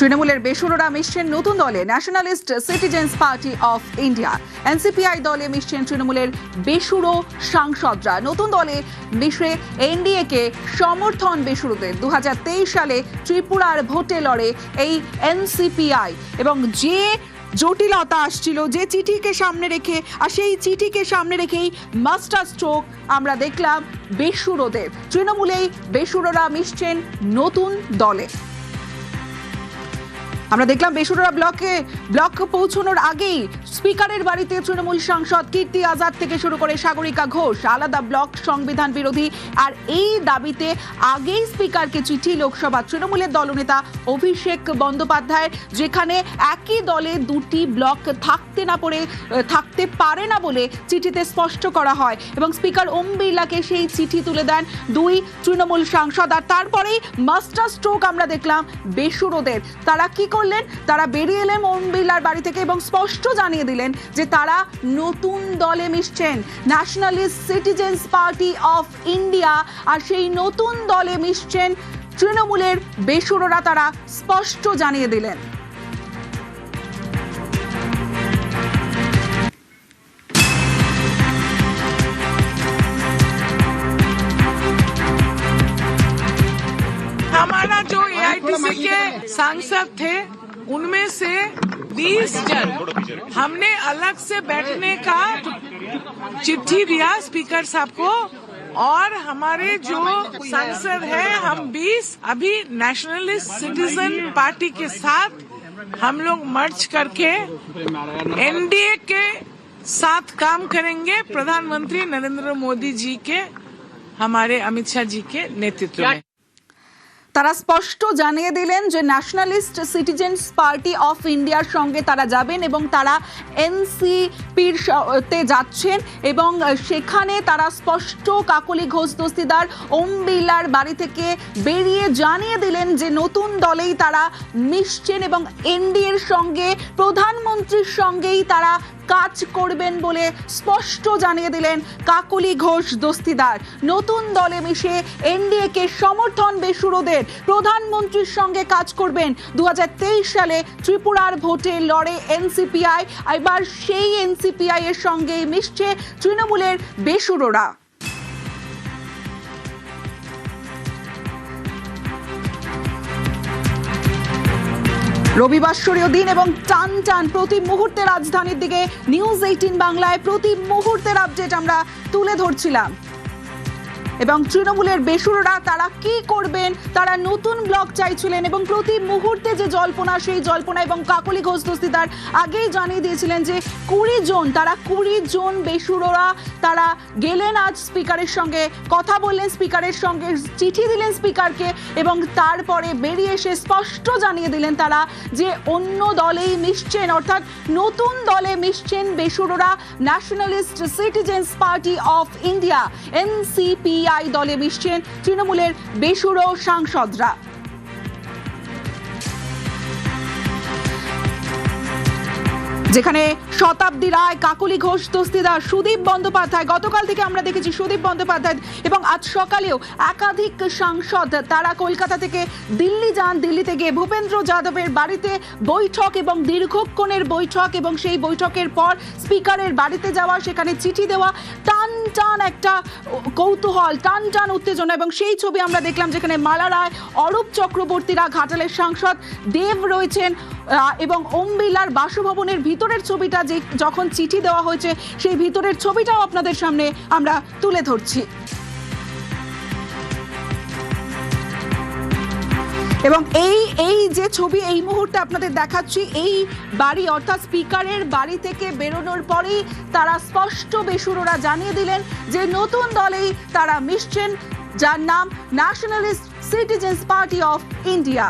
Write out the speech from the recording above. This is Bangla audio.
তৃণমূলের বেসুররা মিশছেন নতুন দলে Nationalist Citizens Party of India. NCPI দলে মিশছেন তৃণমূলের বেসুরো সাংসদরা। নতুন দলে মিশে এনডিএকে সমর্থন বেসুরোদের। 2023 সালে ত্রিপুরার ভোটে লড়ে এই এনসিপিআই এবং যে জটিলতা আসছিল, যে চিঠিকে সামনে রেখে আর সেই চিঠিকে সামনে রেখেই মাস্টার স্ট্রোক আমরা দেখলাম বেসুরোদের। তৃণমূলেই বেসুরোরা মিশছেন নতুন দলে। আমরা দেখলাম বেসুরোরা ব্লক পৌঁছানোর আগেই স্পিকারের বাড়িতে তৃণমূল সাংসদ কীর্তি আজাদ থেকে শুরু করে সাগরিকা ঘোষ আলাদা ব্লক সংবিধান বিরোধী, আর এই দাবিতে আগেই স্পিকারকে চিঠি লোকসভা তৃণমূলের দলনেতা অভিষেক বন্দ্যোপাধ্যায়, যেখানে একই দলে দুটি ব্লক থাকতে পারে না বলে চিঠিতে স্পষ্ট করা হয় এবং স্পিকার ওম বিড়লাকে সেই চিঠি তুলে দেন দুই তৃণমূল সাংসদ। আর তারপরেই মাস্টার স্ট্রোক আমরা দেখলাম বেসুরোদের। তারা কি করলেন? তারা বেরিয়ে এলেন ওম বিড়লার বাড়ি থেকে এবং স্পষ্ট জানিয়ে দিলেন যে তারা নতুন দলে মিশছেন, Nationalist Citizens Party of India. আর সেই নতুন দলে মিশছেন তৃণমূলের বেসুরোরা, তারা স্পষ্ট জানিয়ে দিলেন। हमारा जो एआईटीसी के सांसद थे उनमें से 20 जन हमने अलग से बैठने का चिट्ठी दिया स्पीकर साहब को, और हमारे जो सांसद हैं हम 20 अभी नेशनलिस्ट सिटीजन पार्टी के साथ हम लोग मर्ज करके एनडीए के साथ काम करेंगे, प्रधानमंत्री नरेंद्र मोदी जी के, हमारे अमित शाह जी के नेतृत्व में। তারা স্পষ্ট জানিয়ে দিলেন যে ন্যাশনালিস্ট সিটিজেন্স পার্টি অফ ইন্ডিয়ার সঙ্গে তারা যাবেন এবং তারা এনসিপির তে যাচ্ছেন এবং সেখানে তারা স্পষ্ট কাকলি ঘোষ দস্তিদার ওম বিড়লার বাড়ি থেকে বেরিয়ে জানিয়ে দিলেন যে নতুন দলেই তারা মিশছেন এবং এনডিএর সঙ্গে, প্রধানমন্ত্রীর সঙ্গেই তারা কাজ করবেন বলে স্পষ্ট জানিয়ে দিলেন কাকলি ঘোষ দস্তিদার। নতুন দলে মিশে এনডিএকে সমর্থন বেসুরোদের, প্রধানমন্ত্রীর সঙ্গে কাজ করবেন। 2023 সালে ত্রিপুরার ভোটে লড়ে এনসিপিআই, এবার সেই এনসিপিআই এর সঙ্গে মিশছে তৃণমূলের বেসুরোরা। রবিবাসরীয় দিন এবং টান প্রতি মুহূর্তে রাজধানীর দিকে নিউজ 18 বাংলায় প্রতি মুহূর্তের আপডেট আমরা তুলে ধরছিলাম এবং তৃণমূলের বেসুরোরা তারা কি করবেন, তারা নতুন ব্লক চাইছিলেন এবং প্রতি মুহূর্তে যে জল্পনা, সেই জল্পনা এবং কাকলি ঘোষ দস্তিদার আগেই জানিয়ে দিয়েছিলেন যে 20 জন বেসুরোরা তারা গেলেন আজ স্পিকারের সঙ্গে, কথা বললেন স্পিকারের সঙ্গে, চিঠি দিলেন স্পিকারকে এবং তারপরে বেরিয়ে এসে স্পষ্ট জানিয়ে দিলেন তারা যে অন্য দলেই মিশছেন, অর্থাৎ নতুন দলে মিশছেন বেসুরোরা। Nationalist Citizens Party of India NCPI দলে মিশছেন তৃণমূলের বেসুরো সাংসদরা। যেখানে শতাব্দী রায়, কাকলি ঘোষ দস্তিদার, সুদীপ বন্দ্যোপাধ্যায়, গতকাল থেকে আমরা দেখেছি সুদীপ বন্দ্যোপাধ্যায় এবং আজ সকালেও একাধিক সাংসদ তারা কলকাতা থেকে দিল্লি যান। দিল্লিতে গিয়ে ভূপেন্দ্র যাদবের বাড়িতে বৈঠক এবং দীর্ঘক্ষণের বৈঠক এবং সেই বৈঠকের পর স্পিকারের বাড়িতে যাওয়া, সেখানে চিঠি দেওয়া, টান একটা কৌতূহল, টান উত্তেজনা এবং সেই ছবি আমরা দেখলাম যেখানে মালা রায়, অরূপ চক্রবর্তীরা, ঘাটালের সাংসদ দেব রয়েছেন এবং ওম বিড়লার বাসভবনের ভিতরের ছবিটা, যে যখন চিঠি দেওয়া হয়েছে সেই ভিতরের ছবিটাও আপনাদের সামনে আমরা তুলে ধরছি। এবং এই যে ছবি এই মুহূর্তে আপনাদের দেখাচ্ছি, এই বাড়ি অর্থাৎ স্পিকারের বাড়ি থেকে বেরোনোর পরেই তারা স্পষ্ট বেসুরোরা জানিয়ে দিলেন যে নতুন দলেই তারা মিশছেন, যার নাম nationalist Citizens Party of India.